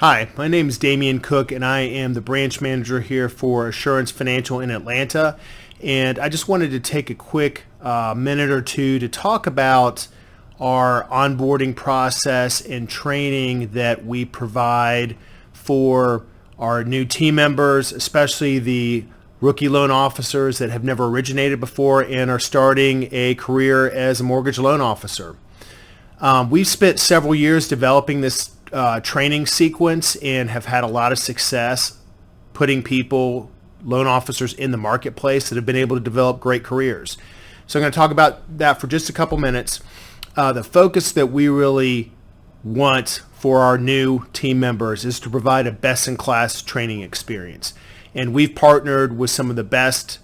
Hi, my name is Damian Cook, and I am the branch manager here for Assurance Financial in Atlanta. And I just wanted to take a quick minute or two to talk about our onboarding process and training that we provide for our new team members, especially the rookie loan officers that have never originated before and are starting a career as a mortgage loan officer. We've spent several years developing this training sequence and have had a lot of success putting loan officers in the marketplace that have been able to develop great careers. So I'm going to talk about that for just a couple minutes. The focus that we really want for our new team members is to provide a best-in-class training experience. And we've partnered with some of the best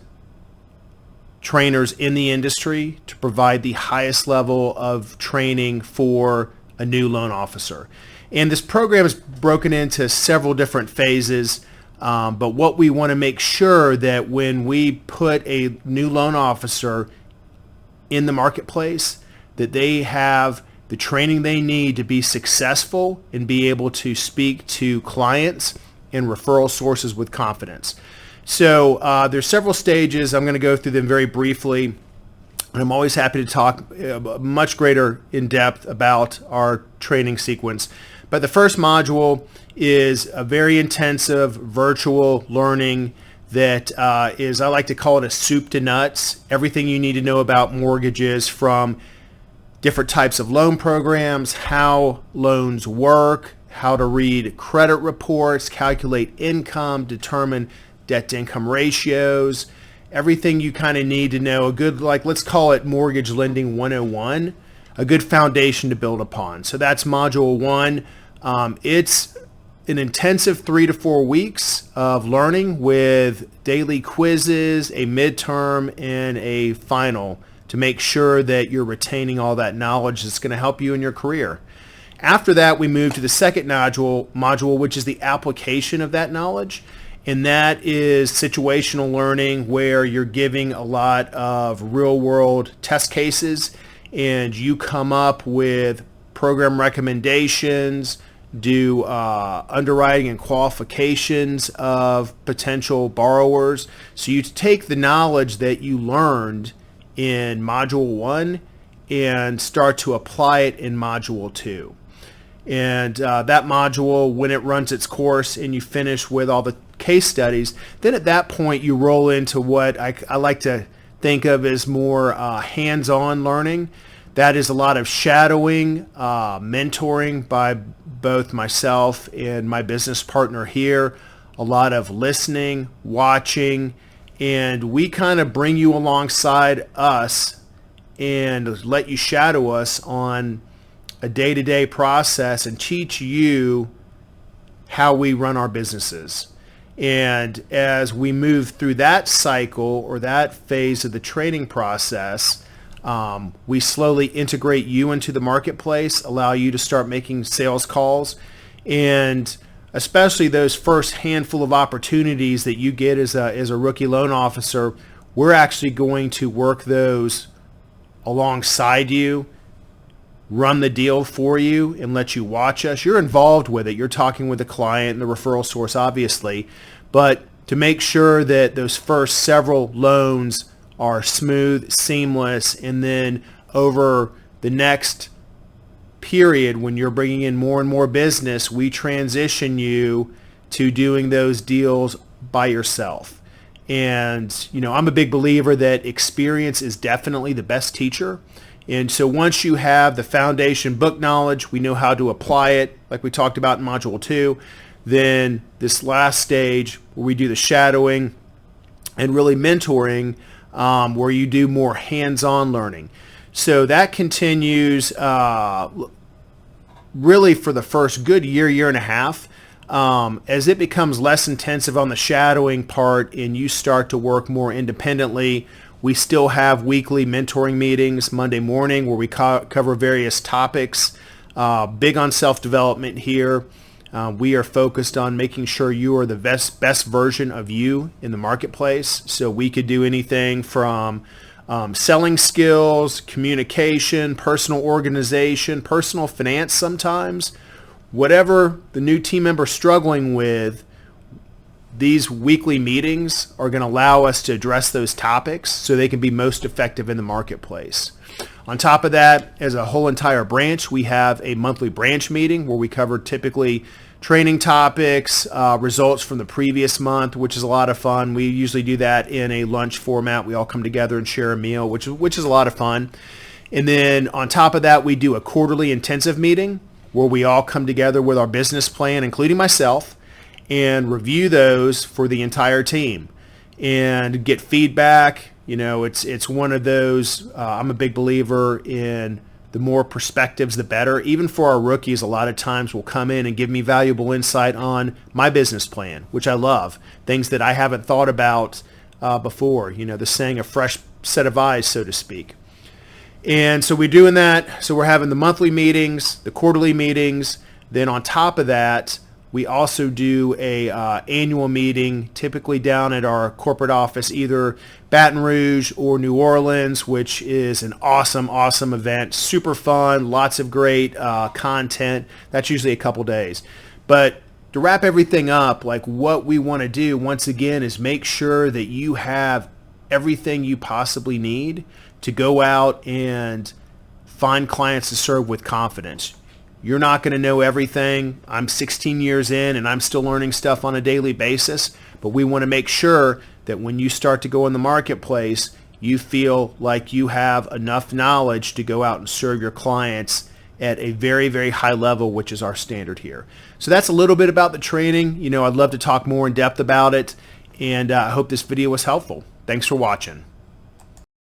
trainers in the industry to provide the highest level of training for a new loan officer. And this program is broken into several different phases, but what we want to make sure that when we put a new loan officer in the marketplace, that they have the training they need to be successful and be able to speak to clients and referral sources with confidence. So there's several stages. I'm going to go through them very briefly. And I'm always happy to talk much greater in depth about our training sequence. But the first module is a very intensive virtual learning that is, I like to call it a soup to nuts. Everything you need to know about mortgages, from different types of loan programs, how loans work, how to read credit reports, calculate income, determine debt-to-income ratios, everything you kind of need to know, a good, let's call it mortgage lending 101, a good foundation to build upon. So that's module 1. It's an intensive 3 to 4 weeks of learning with daily quizzes, a midterm, and a final to make sure that you're retaining all that knowledge that's going to help you in your career. After that, we move to the second module, which is the application of that knowledge. And that is situational learning, where you're giving a lot of real-world test cases and you come up with program recommendations, do underwriting and qualifications of potential borrowers. So you take the knowledge that you learned in Module 1 and start to apply it in Module 2. And that module, when it runs its course and you finish with all the case studies, then at that point you roll into what I like to think of as more hands-on learning. That is a lot of shadowing, mentoring by both myself and my business partner here, a lot of listening, watching, and we kind of bring you alongside us and let you shadow us on a day-to-day process and teach you how we run our businesses. And as we move through that cycle or that phase of the training process, we slowly integrate you into the marketplace, allow you to start making sales calls, and especially those first handful of opportunities that you get as a rookie loan officer, we're actually going to work those alongside you, run the deal for you, and let you watch us. You're involved with it. You're talking with the client and the referral source, obviously, but to make sure that those first several loans are smooth, seamless, and then over the next period, when you're bringing in more and more business, we transition you to doing those deals by yourself. And, I'm a big believer that experience is definitely the best teacher. And so once you have the foundation book knowledge, we know how to apply it, like we talked about in Module 2. Then this last stage where we do the shadowing and really mentoring, where you do more hands-on learning. So that continues really for the first good year and a half. As it becomes less intensive on the shadowing part and you start to work more independently, we still have weekly mentoring meetings Monday morning where we cover various topics. Big on self-development here. We are focused on making sure you are the best version of you in the marketplace. So we could do anything from selling skills, communication, personal organization, personal finance sometimes, whatever the new team member is struggling with, these weekly meetings are going to allow us to address those topics so they can be most effective in the marketplace. On top of that, as a whole entire branch, we have a monthly branch meeting where we cover typically training topics, results from the previous month, which is a lot of fun. We usually do that in a lunch format. We all come together and share a meal, which is a lot of fun. And then on top of that, we do a quarterly intensive meeting where we all come together with our business plan, including myself, and review those for the entire team and get feedback. You know, it's one of those, I'm a big believer in the more perspectives, the better. Even for our rookies, a lot of times will come in and give me valuable insight on my business plan, which I love. Things that I haven't thought about before. You know, the saying, a fresh set of eyes, so to speak. And so we're doing that. So we're having the monthly meetings, the quarterly meetings. Then on top of that, we also do a annual meeting, typically down at our corporate office, either Baton Rouge or New Orleans, which is an awesome event. Super fun, lots of great content. That's usually a couple days. But to wrap everything up, like what we want to do, once again, is make sure that you have everything you possibly need to go out and find clients to serve with confidence. You're not going to know everything. I'm 16 years in and I'm still learning stuff on a daily basis, but we want to make sure that when you start to go in the marketplace, you feel like you have enough knowledge to go out and serve your clients at a very high level, which is our standard here. So that's a little bit about the training. You know, I'd love to talk more in depth about it, and I hope this video was helpful. Thanks for watching.